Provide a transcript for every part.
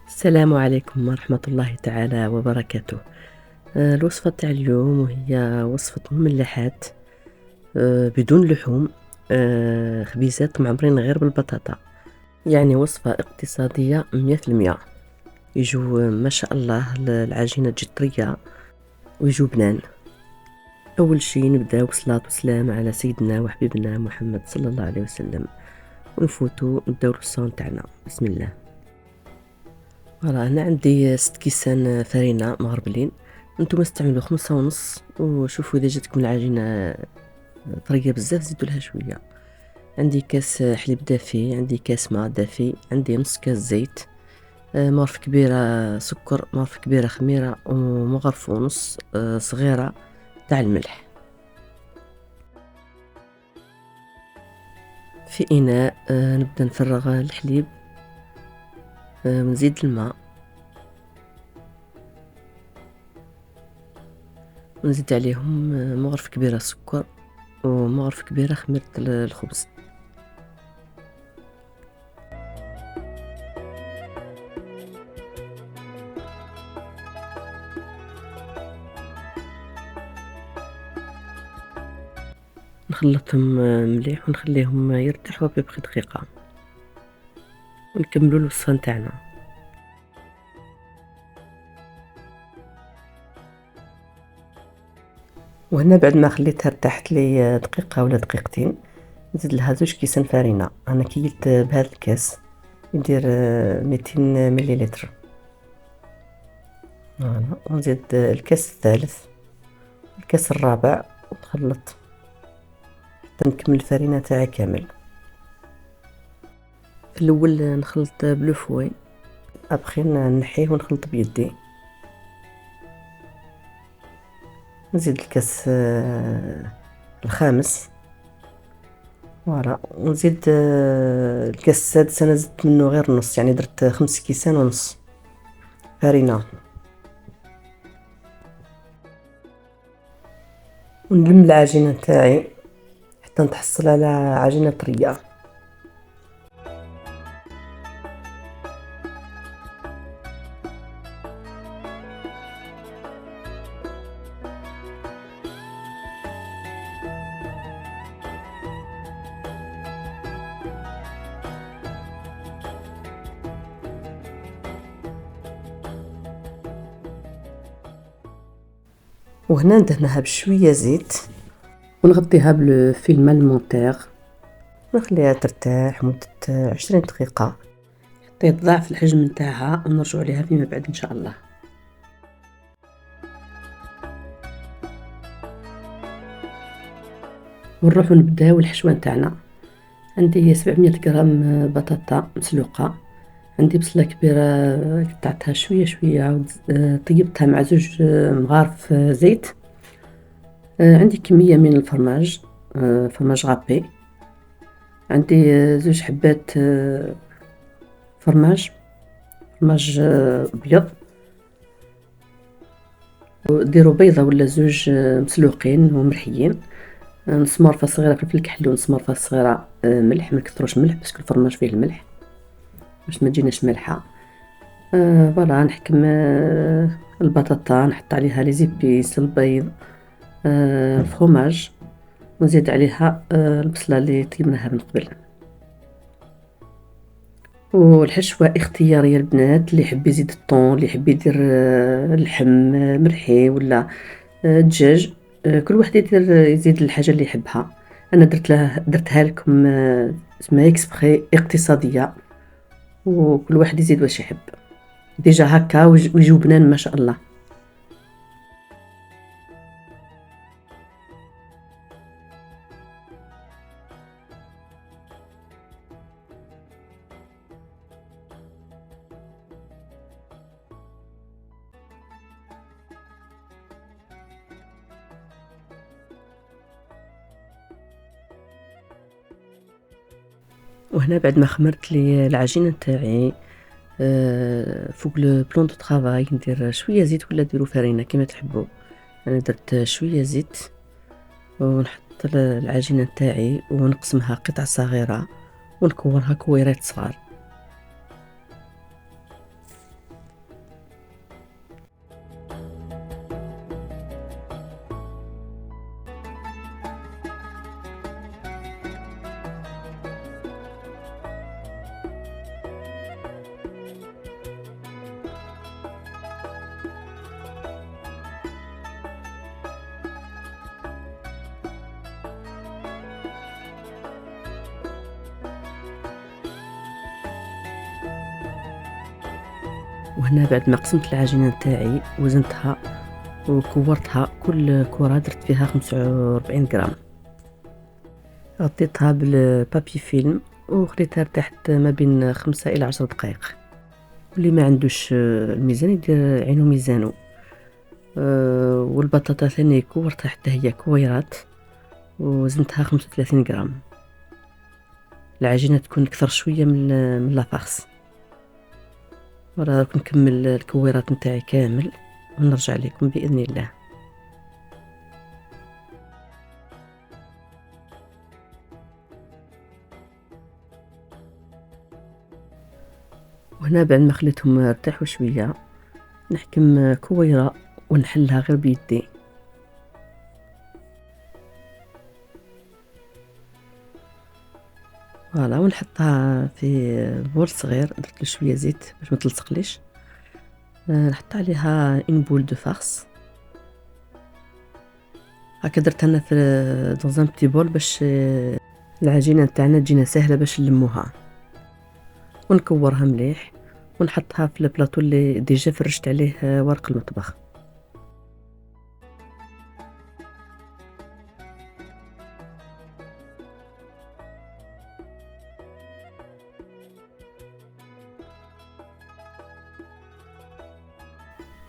السلام عليكم ورحمة الله تعالى وبركاته. الوصفة تاع اليوم وهي وصفة مملحات بدون لحوم، خبيزات معمرين غير بالبطاطا، يعني وصفة اقتصادية 100%. يجو ما شاء الله العجينة تجي طرية ويجو بنان. أول شي نبدأ بصلاة وسلام على سيدنا وحبيبنا محمد صلى الله عليه وسلم، ونفوتو نداو الصون تاعنا. بسم الله. فوالا هنا عندي 6 كيسان فرينة مغربلين، نتوما استعملوا 5.5. وشوفوا اذا جاتكم العجينة طرية بزاف زيدوا لها شوية. عندي كاس حليب دافي، عندي كاس ماء دافي، عندي نص كاس زيت، مغرف كبيرة سكر، مغرف كبيرة خميرة، ومغرف ونص صغيرة تاع الملح. في إناء نبدأ نفرغ الحليب، ونزيد الماء، ونزيد عليهم مغرف كبيرة سكر ومغرف كبيرة خميرة الخبز. نخلطهم مليح ونخليهم يرتاحوا ببقي دقيقة، ونكملوا الوصفة نتاعنا. وهنا بعد ما خليتها ارتاحت لي دقيقة ولا دقيقتين، نزيد لها 2 كيسان فرينة. انا كيلت بهذا الكاس يدير 200 مليلتر. فوالا، ونزيد الكاس الثالث، الكاس الرابع، ونخلط حتى نكمل الفرينة تاعي كامل. في الاول نخلط بلو فوي، ابخي نحيه ونخلط بيدي. نزيد الكاس الخامس، فوالا، ونزيد الكاس السادس. انا زدت منه غير نص، يعني درت 5 كيسان ونص فرينة. ونلم العجينة تاعي حتى نتحصل على عجينة طرية. وهنا ندهنها بشوية زيت، ونغطيها بالفيلم المونتير، ونخليها ترتاح مدة 20 دقيقة حتى يتضاعف الحجم نتاعها، ونرجع لها فيما بعد ان شاء الله. ونروحو نبداو الحشوة نتاعنا. عندي 700 غرام بطاطا مسلوقة، عندي بصلة كبيرة قطعتها شوية شوية، طيبتها مع 2 مغارف زيت. عندي كمية من الفرماج، فرماج غابي. عندي 2 حبات فرماج ابيض. وديروا بيضة ولا 2 مسلوقين ومرحيين. نص مرفة صغيرة فلفل كحلي، ونص مرفة صغيرة ملح. ما نكثروش ملح باسكو الفرماج فيه الملح باش ما تجيناش مالحة. فوالا، نحكم البطاطا، نحط عليها لي زيبيس، البيض، الفرماج، ونزيد عليها البصلة اللي طيبناها من قبل. والحشوة اختيارية البنات، اللي يحب يزيد الطون، اللي يحب يدير اللحم مرحي ولا دجاج، كل واحد يزيد الحاجة اللي يحبها. انا درتها لكم اسمها اكسبري اقتصادية، وكل واحد يزيد واش يحب. ديجا هكا ويجو بنان ما شاء الله. وهنا بعد ما خمرت لي العجينة تاعي، فوق البلون دو طرافاي ندير شوية زيت ولا ديروا فرينة كيما تحبوا. انا درت شوية زيت، ونحط العجينة تاعي ونقسمها قطع صغيرة، ونكورها كويرات صغار. وهنا بعد ما قسمت العجينة نتاعي وزنتها وكورتها، كل كرة درت فيها 45 غرام. غطيتها بالبابي فيلم وخليتها تحت ما بين 5 إلى 10 دقائق. واللي ما عندوش الميزان يدير عينو ميزانو. والبطاطا ثاني كورتها حتى هي كويرات وزنتها 35 غرام. العجينة تكون أكثر شوية من لافارس. ولا راك نكمل الكويرات نتاعي كامل ونرجع لكم بإذن الله. وهنا بعد ما خليتهم ارتاحوا شوية نحكم كويرة ونحلها غير بيدي. فوالا ونحطها في بول صغير، درت له شويه زيت باش ما تلصقليش. نحط عليها اون بول دو فارس هكا. درت انا في دون ان بتي بول باش العجينه تاعنا تجينا سهله باش نلموها. ونكورها مليح ونحطها في البلاطو اللي ديجا فرشت عليه ورق المطبخ.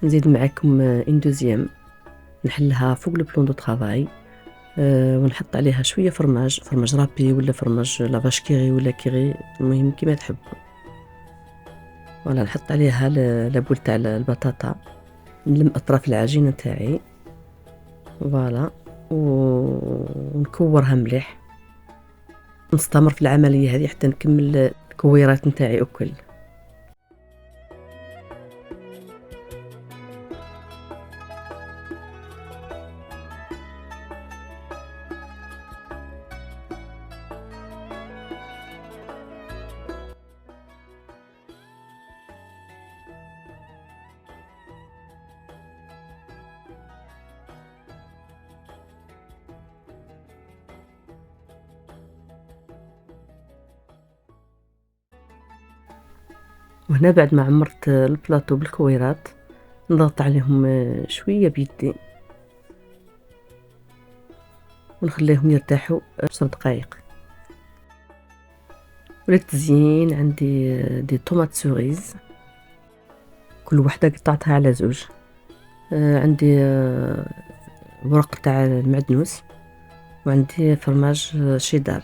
نزيد معاكم ان دوزيام نحلها فوق البلون دو طرافاي. ونحط عليها شويه فرماج رابي ولا فرماج لافاش كيري ولا كيري، المهم كيما تحب. ولا نحط عليها لابول تاع البطاطا، نلم اطراف العجينه تاعي. فوالا ونكورها مليح، نستمر في العمليه هذه حتى نكمل الكويرات نتاعي اكل. وهنا بعد ما عمرت البلاطو بالكويرات نضغط عليهم شويه بيدي ونخليهم يرتاحوا 10 دقائق. وللتزيين عندي دي طوماط سوريز، كل وحده قطعتها على زوج. عندي ورق تاع المعدنوس، وعندي فرماج شيدار،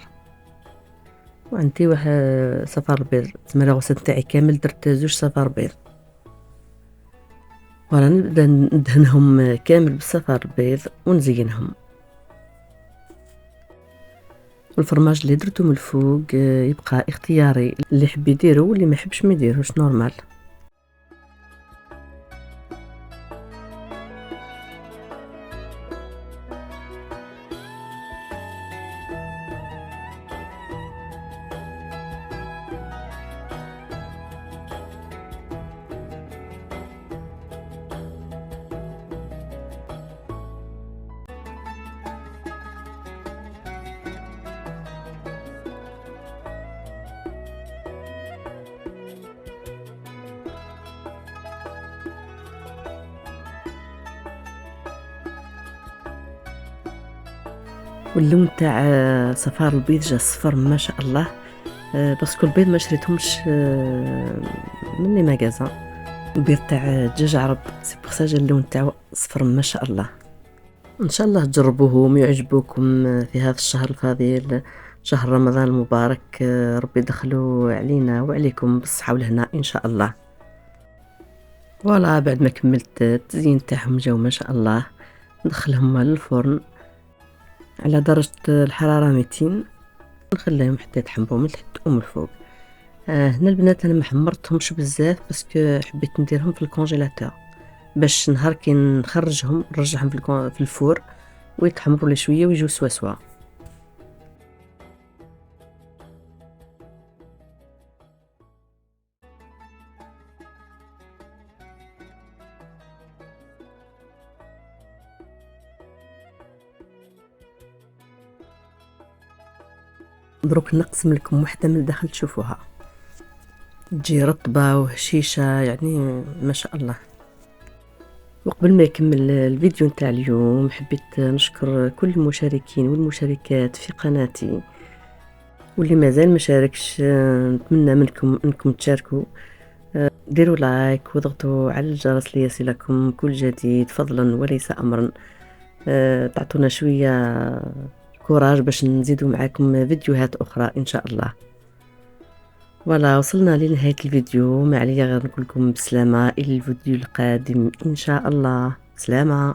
وعندي واحد صفار بيض. تما الغوصه تاعي كامل درت زوج صفار بيض. ولا نبدا ندهنهم كامل بالصفار البيض ونزينهم. والفرماج اللي درته من الفوق يبقى اختياري، اللي يحب يديرو واللي ما يحبش ما يديروش، نورمال. واللون تاع صفار البيض جا صفر ما شاء الله. باسكو البيض ما شريتهمش من لي ماغازان. البيض تاع الدجاج عرب سي بوغ سا جا اللون تاعو صفر ما شاء الله. ان شاء الله تجربوهم ويعجبوكم في هذا الشهر الفضيل، شهر رمضان المبارك. ربي يدخلوا علينا وعليكم بالصحه والهنا ان شاء الله. فوالا بعد ما كملت التزيين تاعهم جاو ما شاء الله، ندخلهم للفرن على درجة الحرارة 200، نخليهم حتى يتحمروا من تحت ومن الفوق. هنا البنات انا ما حمرتهمش بزاف باسكو حبيت نديرهم في الكونجيلاتور باش نهار كي نخرجهم نرجعهم في الفور ويتحمروا لي شويه ويجوا سوا. دروك نقسم لكم وحده من الداخل تشوفوها. تجي رطبة وهشيشة، يعني ما شاء الله. وقبل ما يكمل الفيديو نتاع اليوم، حبيت نشكر كل المشاركين والمشاركات في قناتي، واللي مازال ما شاركش نتمنى منكم انكم تشاركوا. ديروا لايك وضغطوا على الجرس ليصلكم كل جديد فضلا وليس امرا. تعطونا شوية كوراج باش نزيدوا معاكم فيديوهات اخرى ان شاء الله. ولا وصلنا لنهاية الفيديو، ما عليا غير نقول لكم بسلامة الى الفيديو القادم ان شاء الله. سلامة.